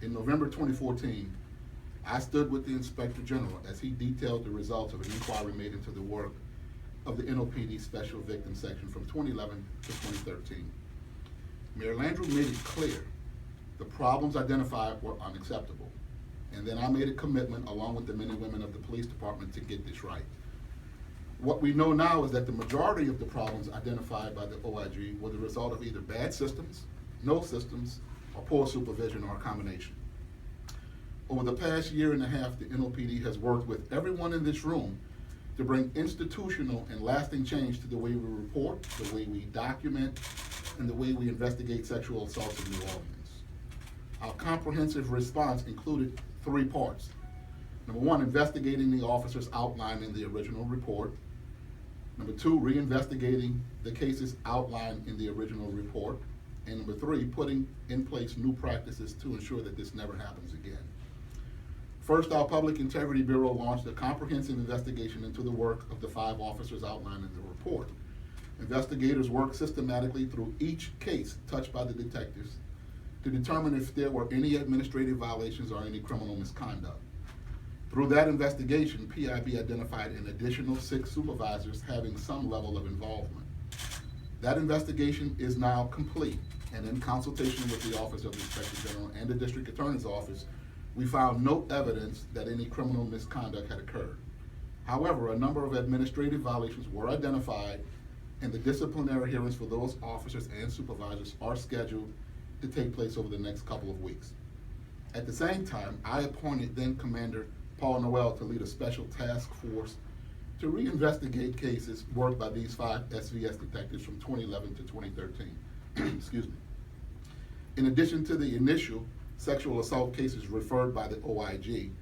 In November 2014, I stood with the Inspector General as he detailed the results of an inquiry made into the work of the NOPD Special Victims Section from 2011 to 2013. Mayor Landrieu made it clear the problems identified were unacceptable. And then I made a commitment, along with the men and women of the police department, to get this right. What we know now is that the majority of the problems identified by the OIG were the result of either bad systems, no systems, or poor supervision, or a combination. Over the past year and a half, the NOPD has worked with everyone in this room to bring institutional and lasting change to the way we report, the way we document, and the way we investigate sexual assaults in New Orleans. Our comprehensive response included 3 parts. Number 1, investigating the officers outlined in the original report. Number 2, reinvestigating the cases outlined in the original report. And number 3, putting in place new practices to ensure that this never happens again. First, our Public Integrity Bureau launched a comprehensive investigation into the work of the 5 officers outlined in the report. Investigators worked systematically through each case touched by the detectives to determine if there were any administrative violations or any criminal misconduct. Through that investigation, PIB identified an additional 6 supervisors having some level of involvement. That investigation is now complete, and in consultation with the Office of the Inspector General and the District Attorney's Office, we found no evidence that any criminal misconduct had occurred. However, a number of administrative violations were identified, and the disciplinary hearings for those officers and supervisors are scheduled to take place over the next couple of weeks. At the same time, I appointed then Commander Paul Noel to lead a special task force to reinvestigate cases worked by these 5 SVS detectives from 2011 to 2013. Excuse me. In addition to the initial sexual assault cases referred by the OIG,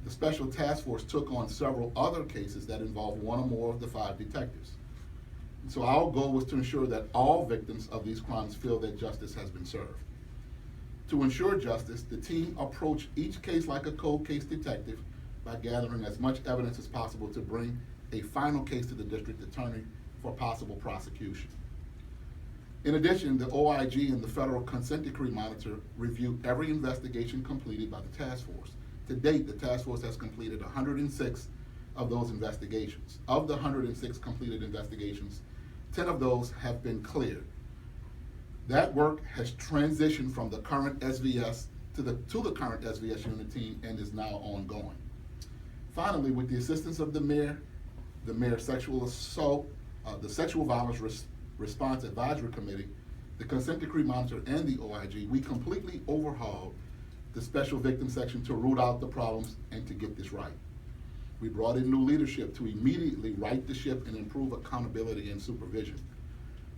the special task force took on several other cases that involved 1 or more of the 5 detectives. And so our goal was to ensure that all victims of these crimes feel that justice has been served. To ensure justice, the team approached each case like a cold case detective by gathering as much evidence as possible to bring a final case to the district attorney for possible prosecution. In addition, the OIG and the Federal Consent Decree Monitor review every investigation completed by the task force. To date, the task force has completed 106 of those investigations. Of the 106 completed investigations, 10 of those have been cleared. That work has transitioned from the current SVS to the current SVS unit team and is now ongoing. Finally, with the assistance of the Mayor's Sexual Assault, the Sexual Violence Response Advisory Committee, the Consent Decree Monitor, and the OIG, we completely overhauled the Special Victim Section to root out the problems and to get this right. We brought in new leadership to immediately right the ship and improve accountability and supervision.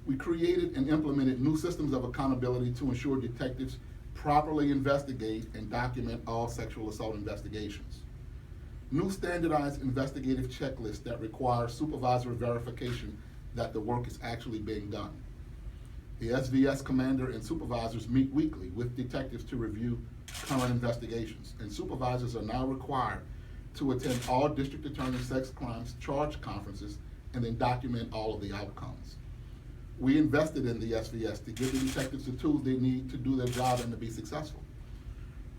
We created and implemented new systems of accountability to ensure detectives properly investigate and document all sexual assault investigations. New standardized investigative checklists that require supervisory verification that the work is actually being done. The SVS commander and supervisors meet weekly with detectives to review current investigations, and supervisors are now required to attend all district attorney sex crimes charge conferences and then document all of the outcomes. We invested in the SVS to give the detectives the tools they need to do their job and to be successful.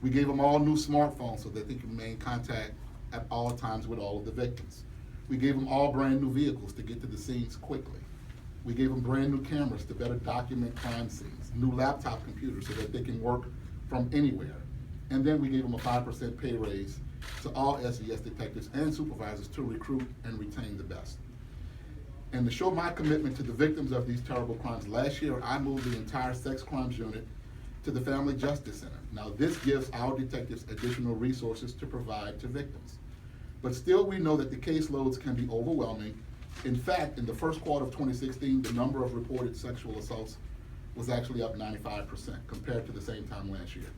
We gave them all new smartphones so that they can remain in contact at all times with all of the victims. We gave them all brand new vehicles to get to the scenes quickly. We gave them brand new cameras to better document crime scenes, new laptop computers so that they can work from anywhere. And then we gave them a 5% pay raise to all SVS detectives and supervisors to recruit and retain the best. And to show my commitment to the victims of these terrible crimes, last year I moved the entire sex crimes unit to the Family Justice Center. Now this gives our detectives additional resources to provide to victims. But still we know that the caseloads can be overwhelming. In fact, in the first quarter of 2016, the number of reported sexual assaults was actually up 95% compared to the same time last year.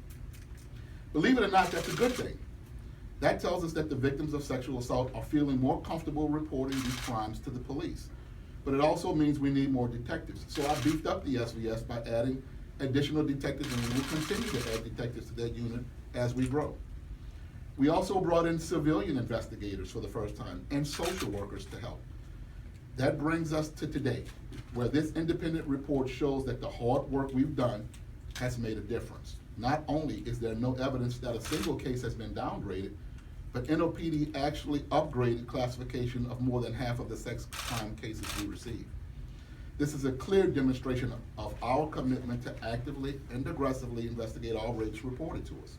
Believe it or not, that's a good thing. That tells us that the victims of sexual assault are feeling more comfortable reporting these crimes to the police. But it also means we need more detectives. So I beefed up the SVS by adding additional detectives, and we will continue to add detectives to that unit as we grow. We also brought in civilian investigators for the first time and social workers to help. That brings us to today, where this independent report shows that the hard work we've done has made a difference. Not only is there no evidence that a single case has been downgraded, but NOPD actually upgraded classification of more than half of the sex crime cases we receive. This is a clear demonstration of our commitment to actively and aggressively investigate all rapes reported to us.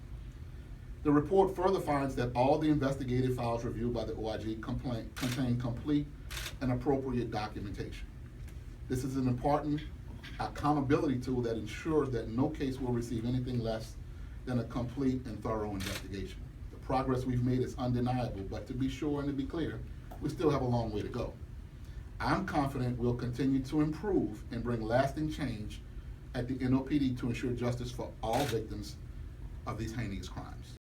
The report further finds that all the investigative files reviewed by the OIG contain complete and appropriate documentation. This is an important accountability tool that ensures that no case will receive anything less than a complete and thorough investigation. The progress we've made is undeniable, but to be sure and to be clear, we still have a long way to go. I'm confident we'll continue to improve and bring lasting change at the NOPD to ensure justice for all victims of these heinous crimes.